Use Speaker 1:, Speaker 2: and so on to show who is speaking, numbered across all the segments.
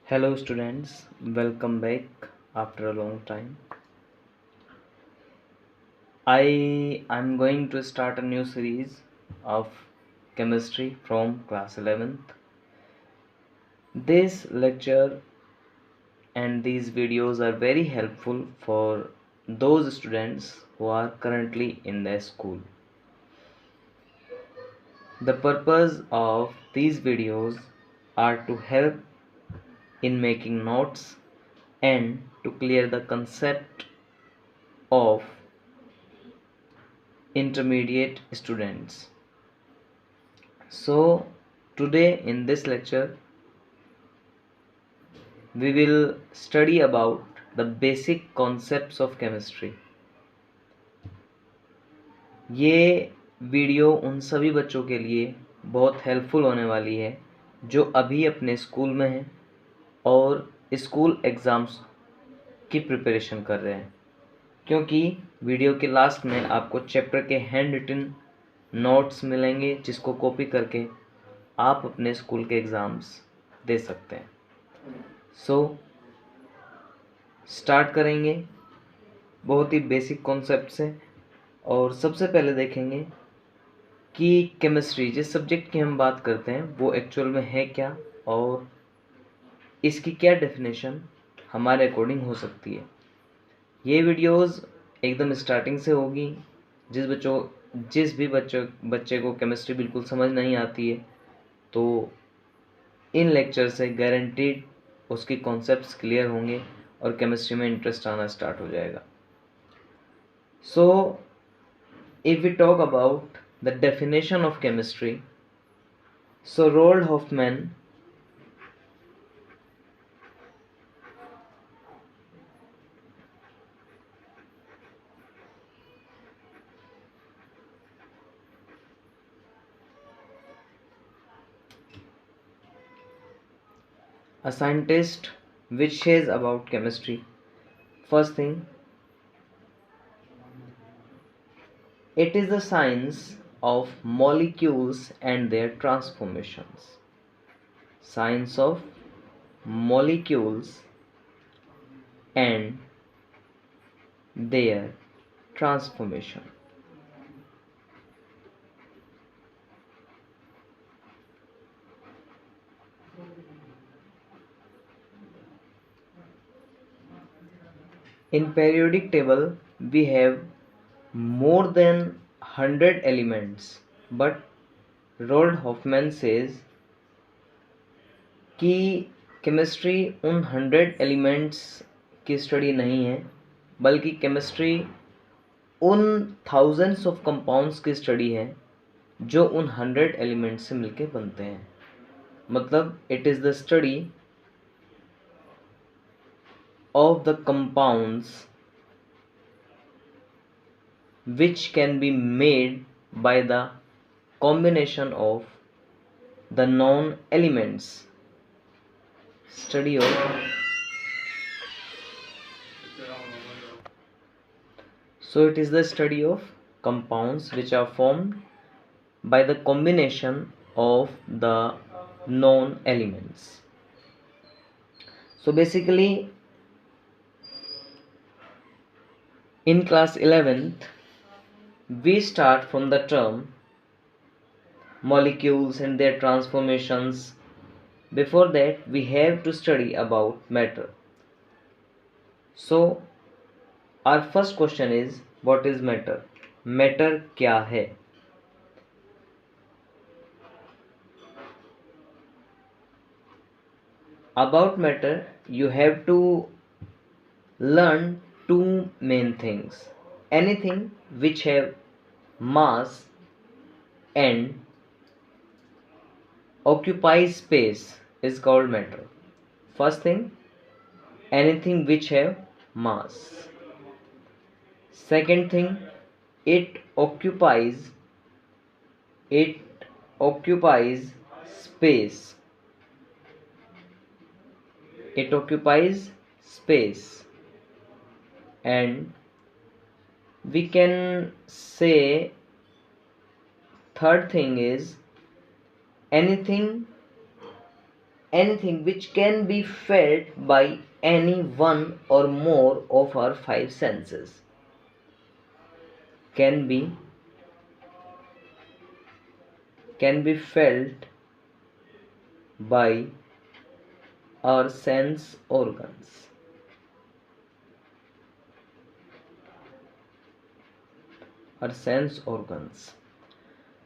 Speaker 1: Hello students, welcome back after a long time. I'm going to start a new series of chemistry from class 11th. This lecture and these videos are very helpful for those students who are currently in their school. The purpose of these videos are to help in making notes and to clear the concept of intermediate students. So today in this lecture we will study about the basic concepts of chemistry. ये video उन सभी बच्चों के लिए बहुत helpful होने वाली है जो अभी अपने स्कूल में हैं और स्कूल एग्ज़ाम्स की प्रिपरेशन कर रहे हैं, क्योंकि वीडियो के लास्ट में आपको चैप्टर के हैंड रिटन नोट्स मिलेंगे जिसको कॉपी करके आप अपने स्कूल के एग्ज़ाम्स दे सकते हैं। सो स्टार्ट करेंगे बहुत ही बेसिक कॉन्सेप्ट से। और सबसे पहले देखेंगे कि केमिस्ट्री जिस सब्जेक्ट की हम बात करते हैं वो एक्चुअल में है क्या और इसकी क्या डेफिनेशन हमारे अकॉर्डिंग हो सकती है। ये वीडियोस एकदम स्टार्टिंग से होगी। जिस भी बच्चे को केमिस्ट्री बिल्कुल समझ नहीं आती है तो इन लेक्चर से गारंटीड उसकी कॉन्सेप्ट्स क्लियर होंगे और केमिस्ट्री में इंटरेस्ट आना स्टार्ट हो जाएगा। सो if we talk about the definition of chemistry, so Roald Hoffman a scientist which says about chemistry. First thing, it is the science of molecules and their transformations. Science of molecules and their transformation. In periodic table we have more than 100 elements, but Roald Hoffman says कि chemistry उन 100 elements की study नहीं है, बल्कि chemistry उन thousands of compounds की study है जो उन 100 एलिमेंट्स से मिलके बनते हैं। मतलब it is the study of the compounds which can be made by the combination of the known elements. Study of So it is the study of compounds which are formed by the combination of the known elements. So basically in class 11th we start from the term molecules and their transformations. Before that we have to study about matter. So our first question is, what is matter? Matter क्या है? About matter you have to learn two main things. Anything which have mass and occupies space is called matter. First thing, anything which have mass. Second thing, it occupies space. It occupies space. And we can say third thing is anything anything which can be felt by any one or more of our five senses. Can be felt by our sense organs.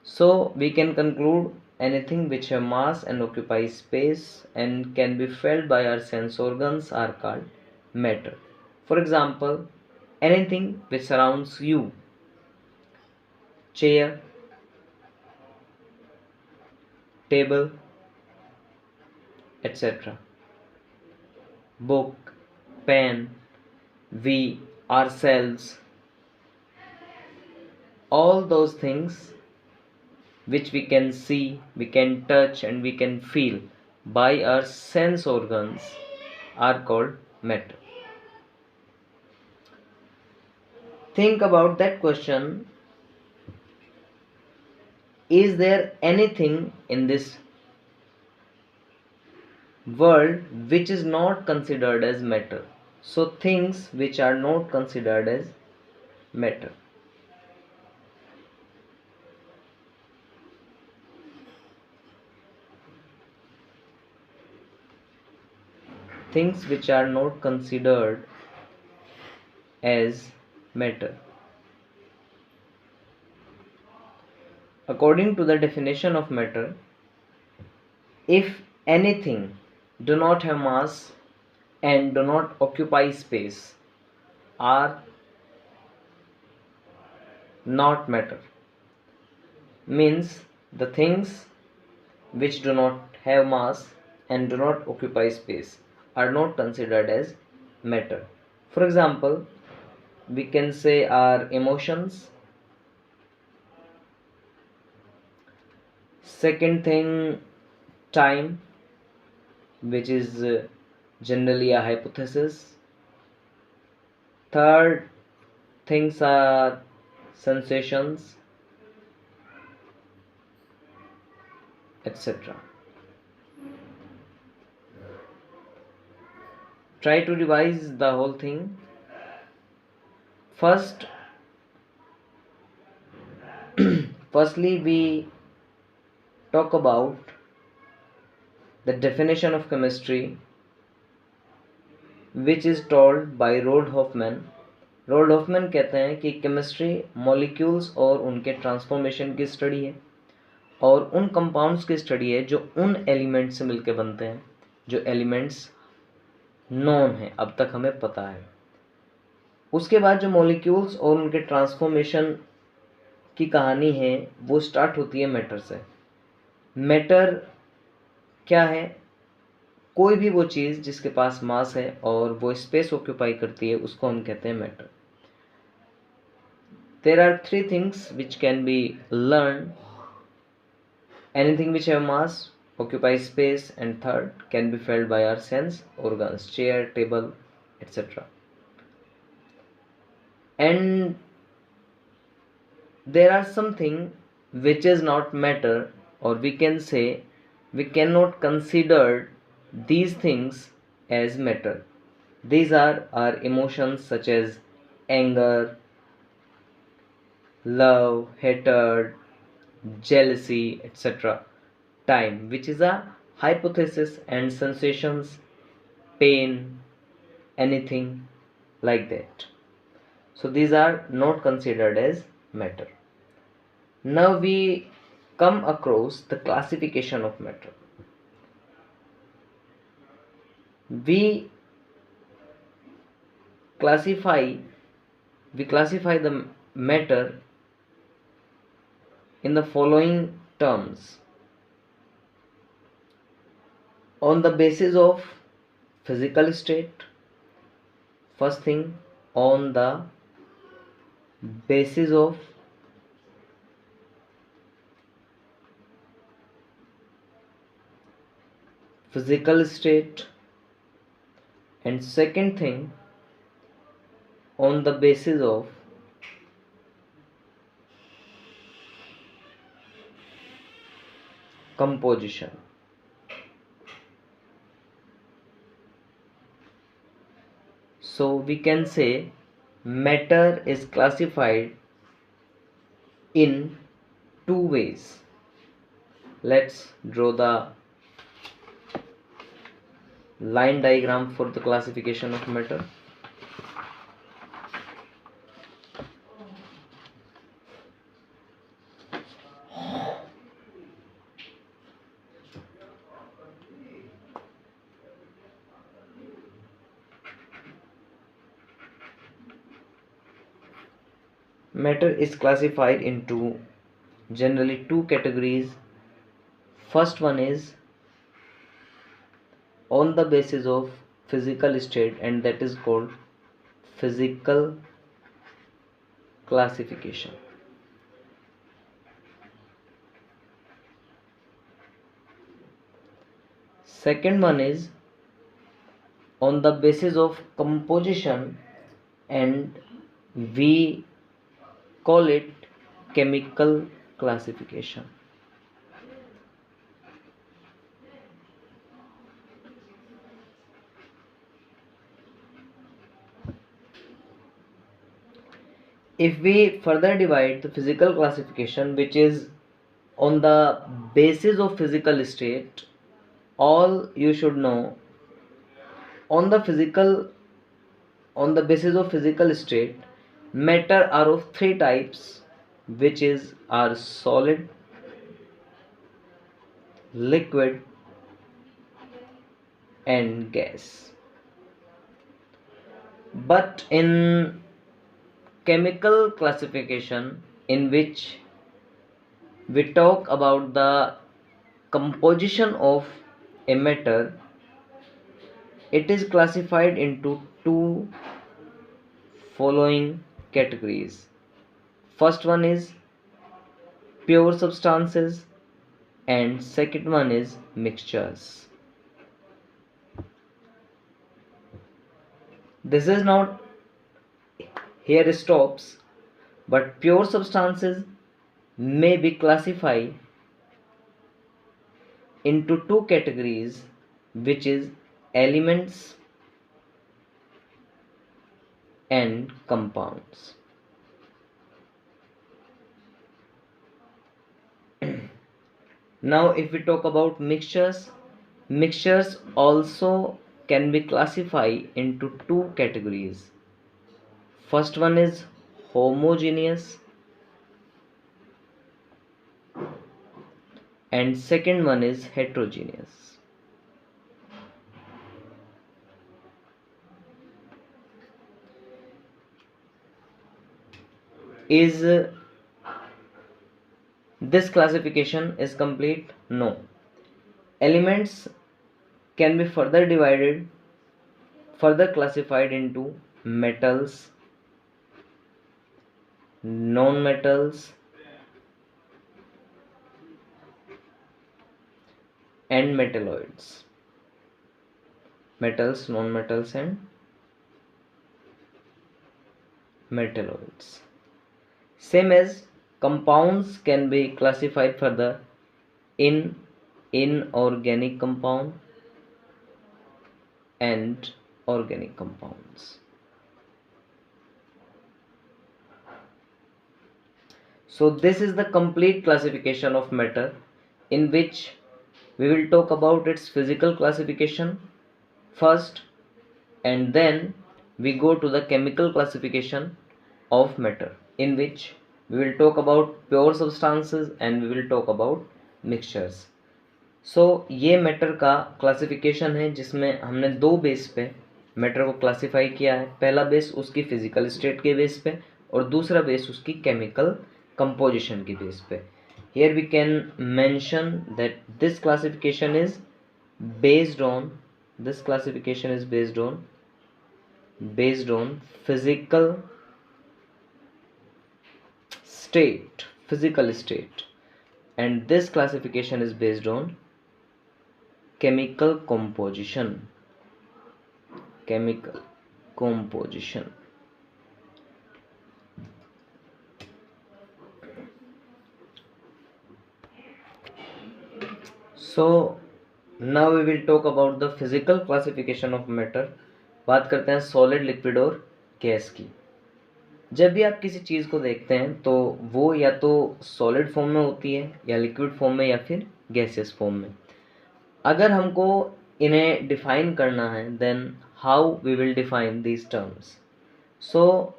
Speaker 1: So we can conclude anything which have mass and occupies space and can be felt by our sense organs are called matter. For example, anything which surrounds you, chair, table, etc., book, pen, we, ourselves, all those things which we can see, we can touch, and we can feel by our sense organs are called matter. Think about that question. Is there anything in this world which is not considered as matter? So, things which are not considered as matter. Things which are not considered as matter. According to the definition of matter, if anything do not have mass and do not occupy space are not matter. Means the things which do not have mass and do not occupy space are not considered as matter. For example, we can say our emotions. Second thing, time, which is generally a hypothesis. Third things are sensations, etc. Try to revise the whole thing. Firstly, we talk about the definition of chemistry, which is told by Roald Hoffman. Roald Hoffman कहते हैं कि chemistry molecules और उनके transformation की study है और उन compounds की स्टडी है जो उन एलिमेंट्स से मिलकर बनते हैं, जो एलिमेंट्स नॉन है, अब तक हमें पता है। उसके बाद जो मॉलिक्यूल्स और उनके ट्रांसफॉर्मेशन की कहानी है वो स्टार्ट होती है मैटर से। मैटर क्या है? कोई भी वो चीज़ जिसके पास मास है और वो स्पेस ऑक्यूपाई करती है उसको हम कहते हैं matter. There are three things which can be learned. Anything which have mass, occupies space, and third can be felt by our sense organs, chair, table, etc. And there are something which is not matter, or we can say we cannot consider these things as matter. These are our emotions such as anger, love, hatred, jealousy, etc. Time, which is a hypothesis, and sensations, pain, anything like that. So these are not considered as matter. Now we come across the classification of matter. We classify the matter in the following terms: on the basis of physical state. First thing, on the basis of physical state, and second thing, on the basis of composition. So we can say matter is classified in two ways. Let's draw the line diagram for the classification of matter. Matter is classified into generally two categories. First one is on the basis of physical state, and that is called physical classification. Second one is on the basis of composition, and we call it chemical classification. If we further divide the physical classification, which is on the basis of physical state, all you should know on the basis of physical state, matter are of three types, which is are solid, liquid, and gas. But in chemical classification, in which we talk about the composition of a matter, it is classified into two following categories. First one is pure substances, and second one is mixtures. This is not here stops, but pure substances may be classified into two categories, which is elements and compounds. Now if we talk about mixtures, mixtures also can be classified into two categories. First one is homogeneous, and second one is heterogeneous. Is this classification is complete? No. Elements can be further classified into metals, non-metals, and metalloids. Metals, non-metals, and metalloids. Same as compounds can be classified further in inorganic compound and organic compounds. So this is the complete classification of matter, in which we will talk about its physical classification first, and then we go to the chemical classification of matter, in which we will talk about pure substances and we will talk about mixtures. सो ये matter का classification है, जिसमें हमने दो base पे matter को classify किया है. पहला बेस उसकी फिजिकल स्टेट के बेस पे और दूसरा बेस उसकी केमिकल कंपोजिशन की बेस पे. Here we can mention that this classification is based on physical state, and this classification is based on chemical composition. So now we will talk about the physical classification of matter, बात करते हैं solid, liquid और gas की। जब भी आप किसी चीज़ को देखते हैं तो वो या तो सॉलिड फॉर्म में होती है, या लिक्विड फॉर्म में, या फिर गैसियस फॉर्म में। अगर हमको इन्हें डिफाइन करना है, then how we will define these terms? So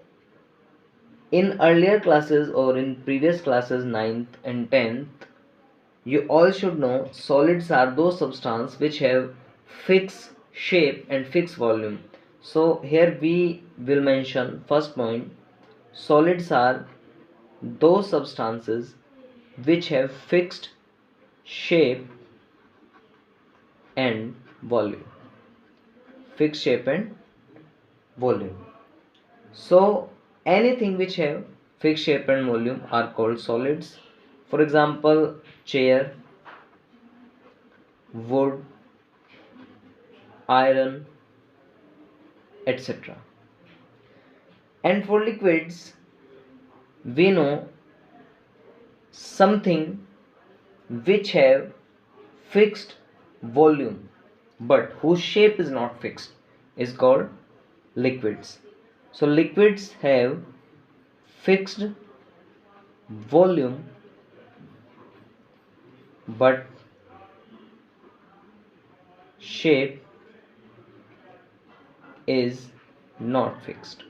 Speaker 1: in earlier classes or in previous classes 9th and 10th, you all should know solids are those substances which have fixed shape and fixed volume. So here we will mention first point: solids are those substances which have fixed shape and volume. Fixed shape and volume. So anything which have fixed shape and volume are called solids. For example, chair, wood, iron, etc. And for liquids, we know something which have fixed volume but whose shape is not fixed is called liquids. So liquids have fixed volume but shape is not fixed.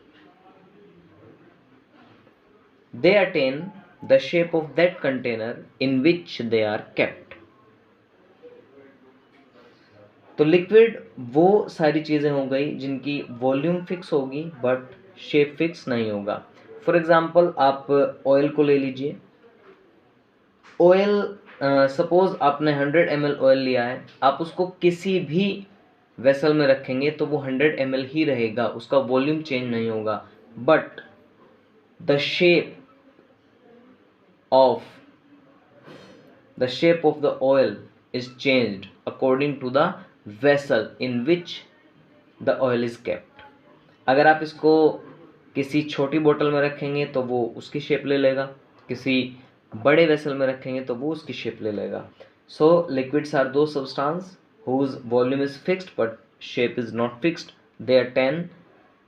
Speaker 1: They attain the shape of that container in which they are kept. तो liquid वो सारी चीज़ें हो गई जिनकी volume fix होगी but shape fix नहीं होगा। फॉर एग्जांपल आप ऑयल को ले लीजिए। ऑयल, सपोज आपने 100 ml ऑयल लिया है, आप उसको किसी भी वेसल में रखेंगे तो वो 100 ml ही रहेगा, उसका वॉल्यूम चेंज नहीं होगा, but the shape of the oil is changed according to the vessel in which the oil is kept. अगर आप इसको किसी छोटी बोतल में रखेंगे तो वो उसकी शेप ले लेगा, किसी बड़े वेसल में रखेंगे तो वो उसकी शेप ले लेगा। So liquids are those substances whose volume is fixed but shape is not fixed. They attain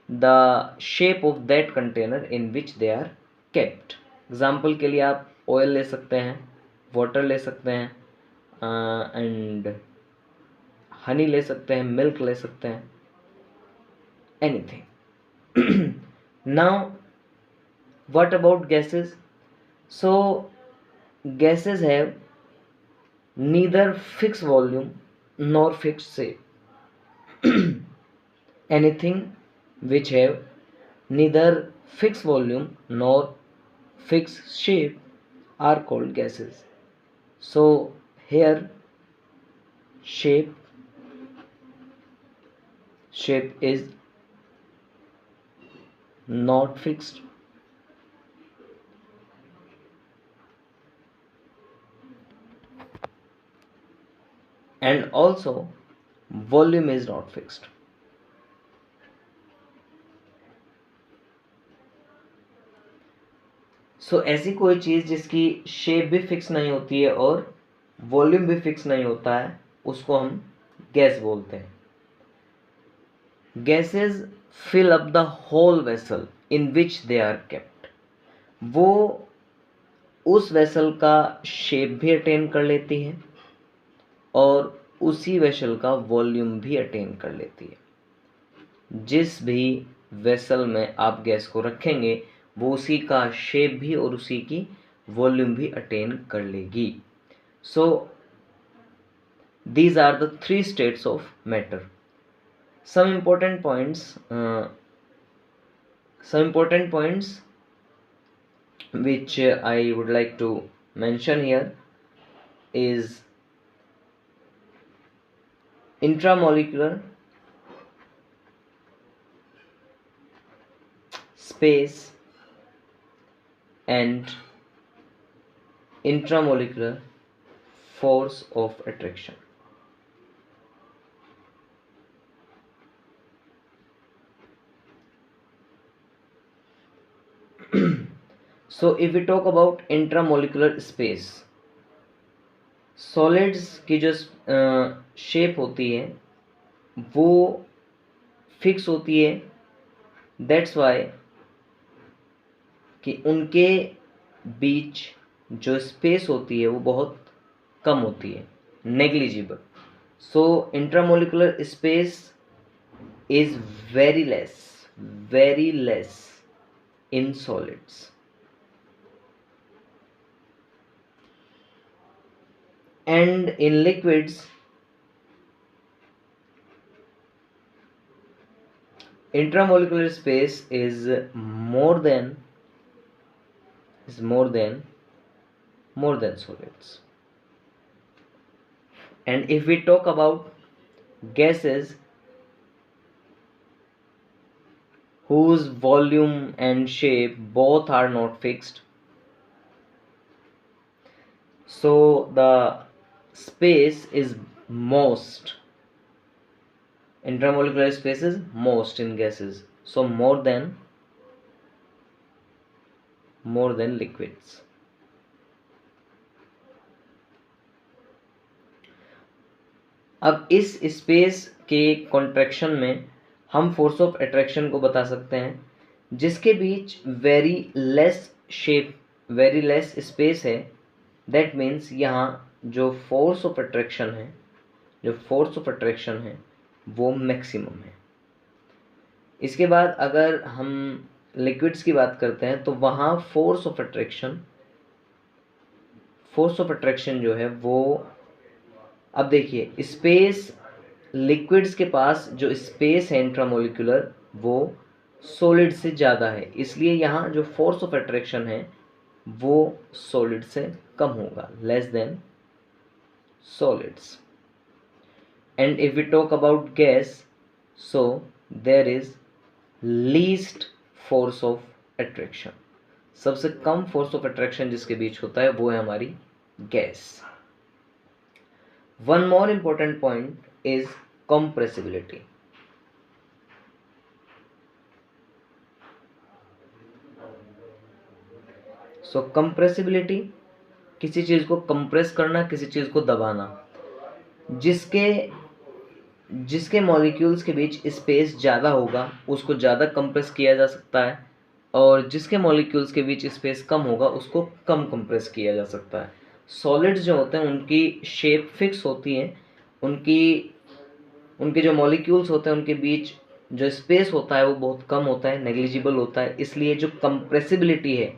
Speaker 1: the shape of that container in which they are kept. Example के लिए आप ऑयल ले सकते हैं, वाटर ले सकते हैं, एंड हनी ले सकते हैं, मिल्क ले सकते हैं, anything. Now what about gases? So gases have neither fix volume nor fix shape. Anything which have neither fixed volume nor fixed shape are called gases. So here shape is not fixed, and also volume is not fixed. सो ऐसी कोई चीज़ जिसकी shape भी fix नहीं होती है और volume भी fix नहीं होता है, उसको हम गैस बोलते हैं। Gases fill up the whole vessel in which they are kept. वो उस वेसल का शेप भी अटेन कर लेती है और उसी वेसल का वॉल्यूम भी अटेन कर लेती है। जिस भी वेसल में आप गैस को रखेंगे वो उसी का शेप भी और उसी की वॉल्यूम भी अटेन कर लेगी। So these are the 3 states of matter. Some important points which I would like to mention here is intramolecular space and intramolecular force of attraction. So if we talk about intramolecular space, solids की जो shape होती है वो fix होती है, that's why कि उनके बीच जो स्पेस होती है वो बहुत कम होती है, negligible. So intramolecular space is very less in solids. And in liquids, intramolecular space is more than solids. And if we talk about gases whose volume and shape both are not fixed, so the space is most, intramolecular space is most in gases, so more than liquids. अब इस space के contraction में हम force of attraction को बता सकते हैं जिसके बीच वेरी लेस स्पेस है. दैट मीन्स यहाँ जो फोर्स ऑफ अट्रैक्शन है वो मैक्सिमम है. इसके बाद अगर हम लिक्विड्स की बात करते हैं तो वहाँ फोर्स ऑफ अट्रैक्शन जो है वो, अब देखिए स्पेस, लिक्विड्स के पास जो स्पेस है इंट्रामोलिकुलर वो सॉलिड से ज़्यादा है, इसलिए यहाँ जो फोर्स ऑफ अट्रैक्शन है वो सॉलिड से कम होगा, less than solids. And if we talk about gas, so there is least force of attraction. सबसे कम फोर्स ऑफ अट्रैक्शन जिसके बीच होता है वो है हमारी gas. One more important point is compressibility. So compressibility, किसी चीज़ को कंप्रेस करना, किसी चीज़ को दबाना. जिसके मॉलिक्यूल्स के बीच स्पेस ज़्यादा होगा उसको ज़्यादा कंप्रेस किया जा सकता है, और जिसके मॉलिक्यूल्स के बीच स्पेस कम होगा उसको कम कंप्रेस किया जा सकता है. सॉलिड्स जो होते हैं उनकी शेप फिक्स होती है, उनके जो मॉलिक्यूल्स होते हैं उनके बीच जो स्पेस होता है वो बहुत कम होता है, नेग्लिजिबल होता है, इसलिए जो कंप्रेसिबिलिटी है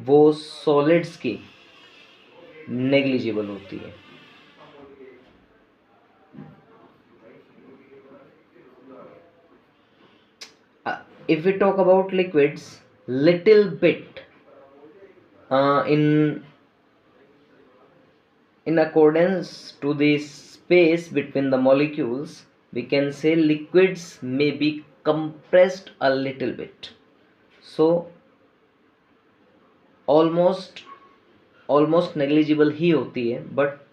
Speaker 1: वो सॉलिड्स की नेग्लिजिबल होती है. If we talk about liquids, little bit in accordance to the space between the molecules, we can say liquids may be compressed a little bit. So almost negligible ही होती है, but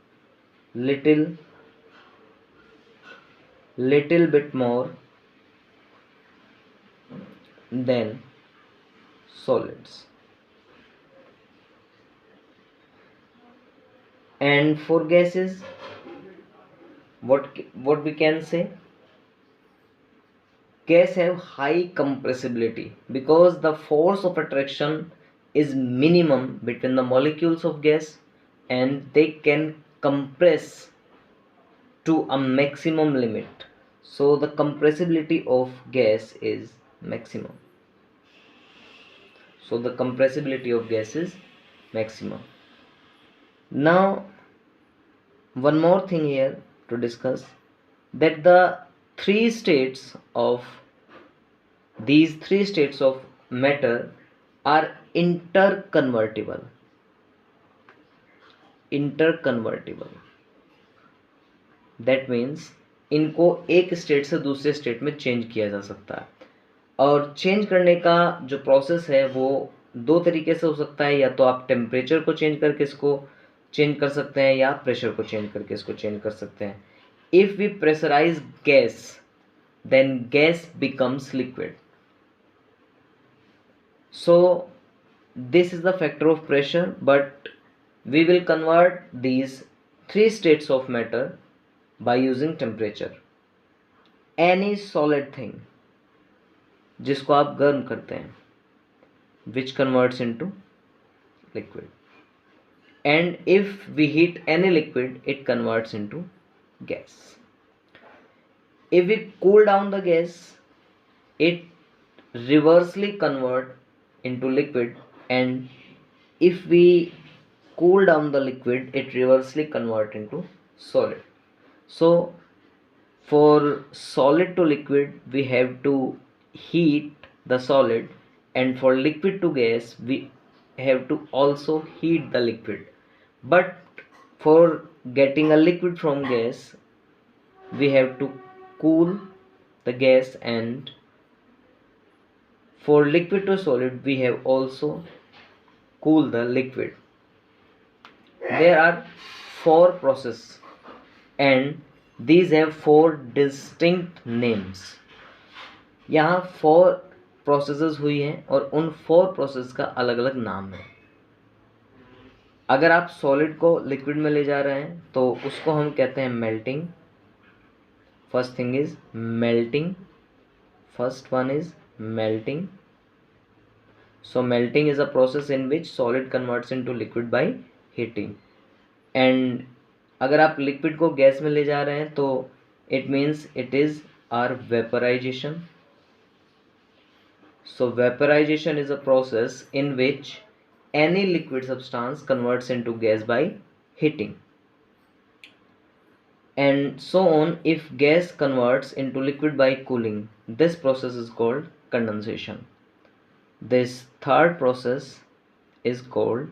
Speaker 1: little bit more than solids. And for gases, what we can say, gas have high compressibility because the force of attraction is minimum between the molecules of gas, and they can compress to a maximum limit. So the compressibility of gas is maximum. Now one more thing here to discuss, that these three states of matter are interconvertible. That means इनको एक state से दूसरे state में change किया जा सकता है, और चेंज करने का जो प्रोसेस है वो दो तरीके से हो सकता है. या तो आप टेम्परेचर को चेंज करके इसको चेंज कर सकते हैं, या प्रेशर को चेंज करके इसको चेंज कर सकते हैं. If we pressurize gas, then gas becomes liquid. So this is the factor of pressure, but we will convert these three states of matter by using temperature. Any solid thing, जिसको आप गर्म करते हैं, which converts into liquid. And if we heat any liquid, it converts into gas. If we cool down the gas, it reversely convert into liquid, and if we cool down the liquid, it reversely convert into solid. So for solid to liquid, we have to heat the solid, and for liquid to gas, we have to also heat the liquid. But for getting a liquid from gas, we have to cool the gas, and for liquid to solid, we have also cool the liquid. There are 4 processes, and these have 4 distinct names. यहाँ 4 processes हुई हैं और उन 4 process का अलग अलग नाम है. अगर आप सॉलिड को लिक्विड में ले जा रहे हैं तो उसको हम कहते हैं melting. First thing is melting. First one is melting. So melting is a process in which solid converts into liquid by heating. And अगर आप लिक्विड को गैस में ले जा रहे हैं तो it means it is are vaporization. So vaporization is a process in which any liquid substance converts into gas by heating. And so on, if gas converts into liquid by cooling, this process is called condensation. This third process is called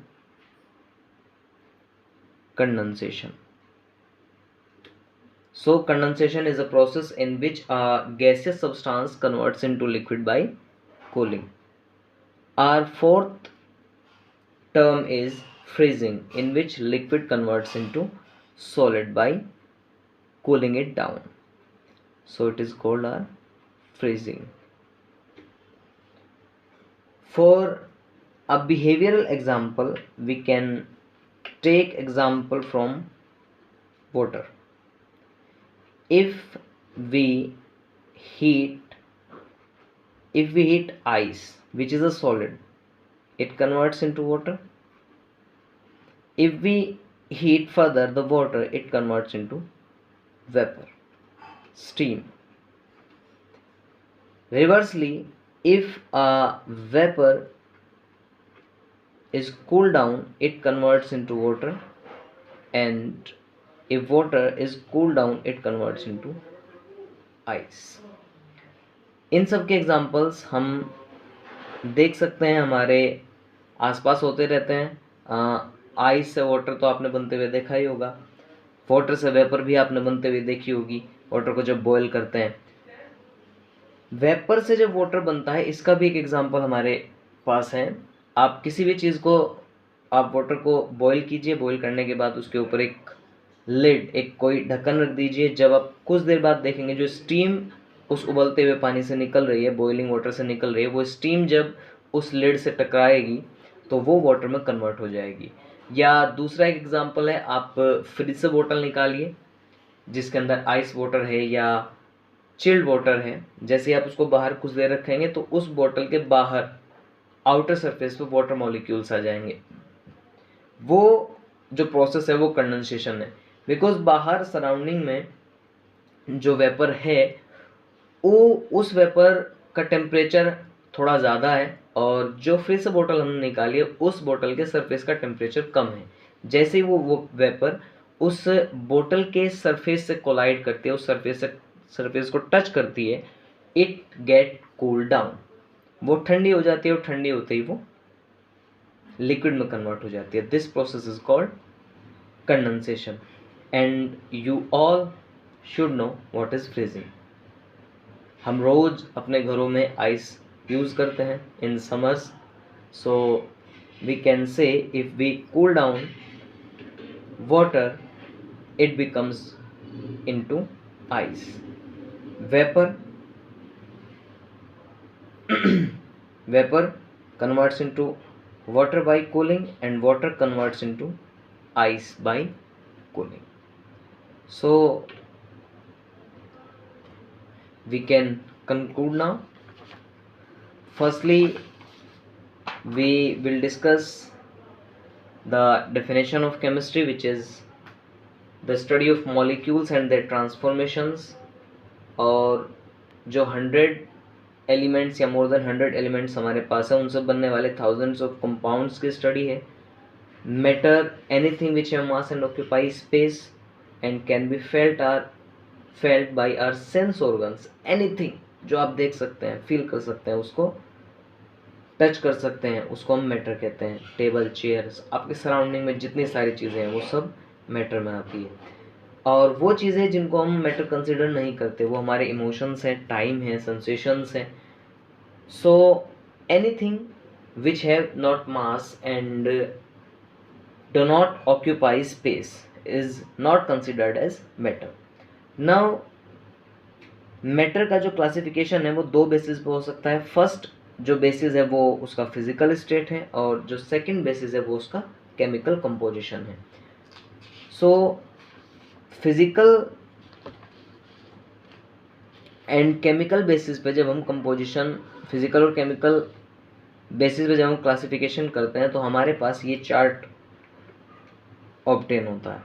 Speaker 1: condensation. So condensation is a process in which a gaseous substance converts into liquid by cooling. Our fourth term is freezing, in which liquid converts into solid by cooling it down. So it is called our freezing. For a behavioral example, we can take example from water. If we heat ice, which is a solid, it converts into water. If we heat further the water, it converts into vapor, steam. Reversely, if a vapor is cooled down, it converts into water, and if water is cooled down, it converts into ice. इन सब के examples हम देख सकते हैं, हमारे आसपास होते रहते हैं. आइस से वाटर तो आपने बनते हुए देखा ही होगा. वाटर से वेपर भी आपने बनते हुए देखी होगी. वाटर को जब बॉयल करते हैं, वेपर से जब वाटर बनता है, इसका भी एक एग्जांपल हमारे पास है. आप किसी भी चीज़ को, आप वाटर को बॉयल कीजिए, बॉयल करने के बाद उसके ऊपर एक लिड, एक कोई ढक्कन रख दीजिए. जब आप कुछ देर बाद देखेंगे जो स्टीम उस उबलते हुए पानी से निकल रही है, बॉइलिंग वाटर से निकल रही है, वो स्टीम जब उस लिड से टकराएगी तो वो वाटर में कन्वर्ट हो जाएगी. या दूसरा एक एग्जांपल है, आप फ्रिज से बोतल निकालिए जिसके अंदर आइस वाटर है या चिल्ड वाटर है. जैसे आप उसको बाहर कुछ देर रखेंगे तो उस बोतल के बाहर आउटर सरफेस पे वाटर मॉलिक्यूल्स आ जाएंगे. वो जो प्रोसेस है वो कंडेंसेशन है. बिकॉज बाहर सराउंडिंग में जो वेपर है वो, उस वेपर का टेम्परेचर थोड़ा ज़्यादा है, और जो फ्रिज से बोतल हमने निकाली है उस बोतल के सरफेस का टेम्परेचर कम है. जैसे ही वो वेपर उस बोतल के सरफेस से कोलाइड करती है, उस सरफेस को टच करती है, इट गेट कूल डाउन. वो ठंडी हो जाती है, और ठंडी होते ही वो लिक्विड में कन्वर्ट हो जाती है. This process is called condensation, and you all should know what is freezing. हम रोज अपने घरों में आइस यूज करते हैं in summers. So we can say if we cool down water, it becomes into ice. Vapor vapor converts into water by cooling, and water converts into ice by cooling. So we can conclude now. Firstly, we will discuss the definition of chemistry, which is the study of molecules and their transformations. और जो 100 elements या more than 100 elements हमारे पास है, उनसे बनने वाले thousands of compounds की study है. Matter, anything which have mass and occupy space and can be felt by our sense organs. Anything जो आप देख सकते हैं, फील कर सकते हैं, उसको टच कर सकते हैं, उसको हम मैटर कहते हैं. टेबल, चेयर्स, आपके सराउंडिंग में जितनी सारी चीज़ें हैं वो सब मैटर में आती है. और वो चीज़ें जिनको हम मैटर कंसिडर नहीं करते, वो हमारे इमोशंस हैं, टाइम है, सेंसेशंस हैं. So anything which have not mass and do not occupy space is not considered as matter. Now matter का जो क्लासिफिकेशन है वो दो बेसिस पे हो सकता है. फर्स्ट जो बेसिस है वो उसका फिजिकल स्टेट है, और जो सेकंड बेसिस है वो उसका केमिकल कंपोजिशन है. So physical and chemical basis पे जब हम कंपोजिशन, फिजिकल और केमिकल बेसिस पे जब हम क्लासिफिकेशन करते हैं तो हमारे पास ये चार्ट ऑब्टेन होता है.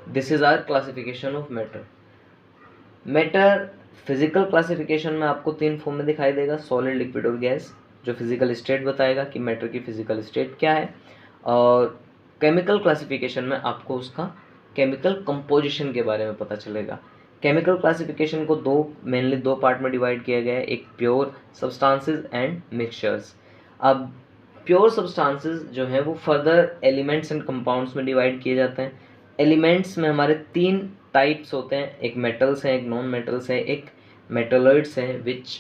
Speaker 1: This is our classification of matter. Matter physical classification में आपको 3 फॉर्म में दिखाई देगा, सॉलिड, लिक्विड और गैस, जो फिजिकल स्टेट बताएगा कि मैटर की फिजिकल स्टेट क्या है. और केमिकल क्लासिफिकेशन में आपको उसका केमिकल कंपोजिशन के बारे में पता चलेगा. केमिकल क्लासिफिकेशन को मेनली दो पार्ट में डिवाइड किया गया है, एक प्योर सब्सटेंसेस एंड मिक्सचर्स. अब प्योर सब्सटेंसेस जो हैं वो फर्दर एलिमेंट्स एंड कंपाउंड्स में डिवाइड किए जाते हैं. एलिमेंट्स में हमारे 3 टाइप्स होते हैं, एक मेटल्स हैं, एक नॉन मेटल्स हैं, एक मेटलॉइड्स हैं, which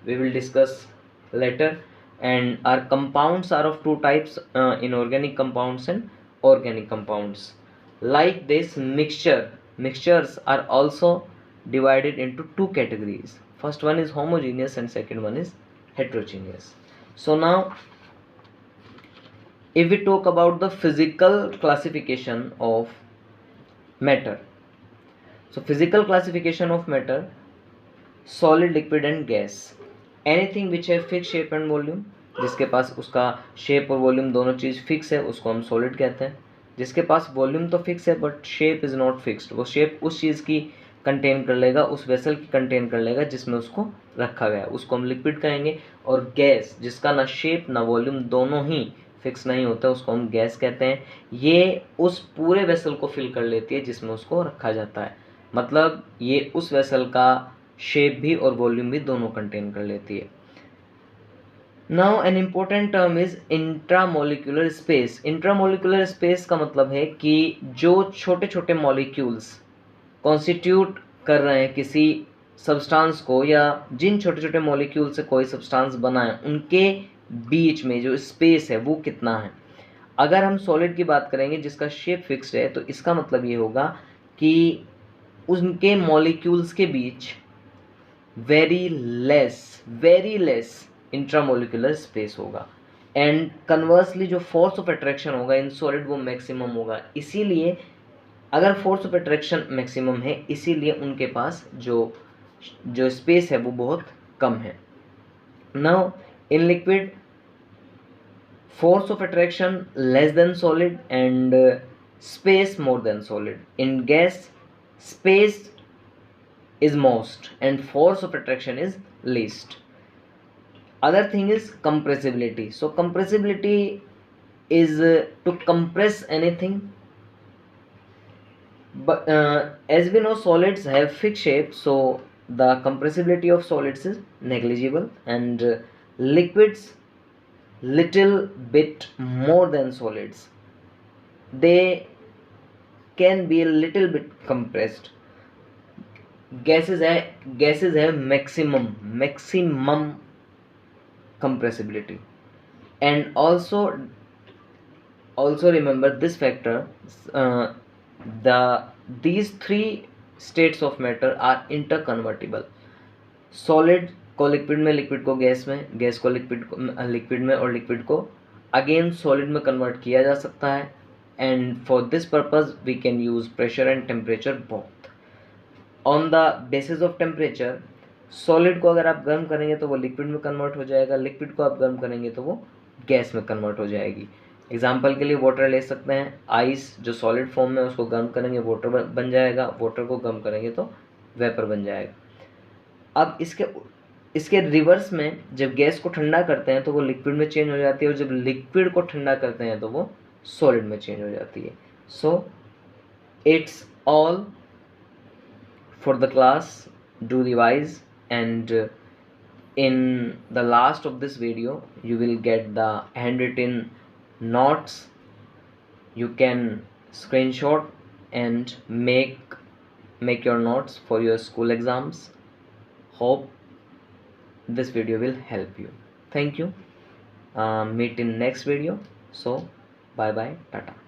Speaker 1: we will discuss later. And our compounds are of 2 types, inorganic compounds and organic compounds. Like this, mixtures are also divided into 2 categories. First one is homogeneous and second one is heterogeneous. So now if we talk about the physical classification of matter, so physical classification of matter: solid, liquid and gas. Anything which have fixed shape and volume, जिसके पास उसका shape और volume दोनों चीज़ fix है, उसको हम solid कहते हैं. जिसके पास वॉल्यूम तो फिक्स है but shape is not fixed, वो शेप उस चीज़ की कंटेन कर लेगा, उस वेसल की कंटेन कर लेगा जिसमें उसको रखा गया, उसको हम लिक्विड कहेंगे. और गैस, जिसका ना शेप ना वॉल्यूम दोनों ही फिक्स नहीं होता, उसको हम गैस कहते हैं. ये उस पूरे वेसल को फिल कर लेती है जिसमें उसको रखा जाता है. मतलब ये उस वेसल का शेप भी और वॉल्यूम भी दोनों कंटेन कर लेती है. Now an important term is intramolecular space. Intramolecular space का मतलब है कि जो छोटे छोटे मॉलिक्यूल्स कॉन्स्टिट्यूट कर रहे हैं किसी सब्सटेंस को, या जिन छोटे छोटे मॉलिक्यूल से कोई सब्सटेंस बना है, उनके बीच में जो स्पेस है वो कितना है. अगर हम सॉलिड की बात करेंगे जिसका शेप फिक्स्ड है, तो इसका मतलब ये होगा कि उनके मॉलिक्यूल्स के बीच वेरी लेस इंट्रामोलिकुलर स्पेस होगा. एंड कन्वर्सली जो फोर्स ऑफ अट्रैक्शन होगा इन सॉलिड वो मैक्सिमम होगा. इसीलिए अगर फोर्स ऑफ अट्रैक्शन मैक्सिमम है, इसीलिए उनके पास जो स्पेस है वो बहुत कम है. Now in liquid, force of attraction less than solid and space more than solid. In gas, space is most and force of attraction is least. Other thing is compressibility. So compressibility is to compress anything, but as we know solids have fixed shape, so the compressibility of solids is negligible, and liquids little bit more than solids. They can be a little bit compressed. Gases have maximum compressibility. And also remember this factor, these 3 states of matter are interconvertible. Solid को liquid में, liquid को gas में, gas को liquid में, और liquid को again solid में convert किया जा सकता है. And for this purpose we can use pressure and temperature both. On the basis of temperature, solid को अगर आप गर्म करेंगे तो वो लिक्विड में कन्वर्ट हो जाएगा, लिक्विड को आप गर्म करेंगे तो वो गैस में कन्वर्ट हो जाएगी। एग्जाम्पल के लिए वाटर ले सकते हैं, आइस जो सॉलिड फॉर्म में, उसको गर्म करेंगे वाटर बन जाएगा, वाटर को गर्म करेंगे तो वेपर बन जाएगा। अब इसके रिवर्स में जब गैस को ठंडा करते हैं तो वो लिक्विड में चेंज हो जाती है, और जब लिक्विड को ठंडा करते हैं तो वो सॉलिड में चेंज हो जाती है। So it's all for the class. Do revise, and in the last of this video you will get the handwritten notes. You can screenshot and make your notes for your school exams. Hope this video will help you. Thank you. Meet in next video. So bye bye, tata.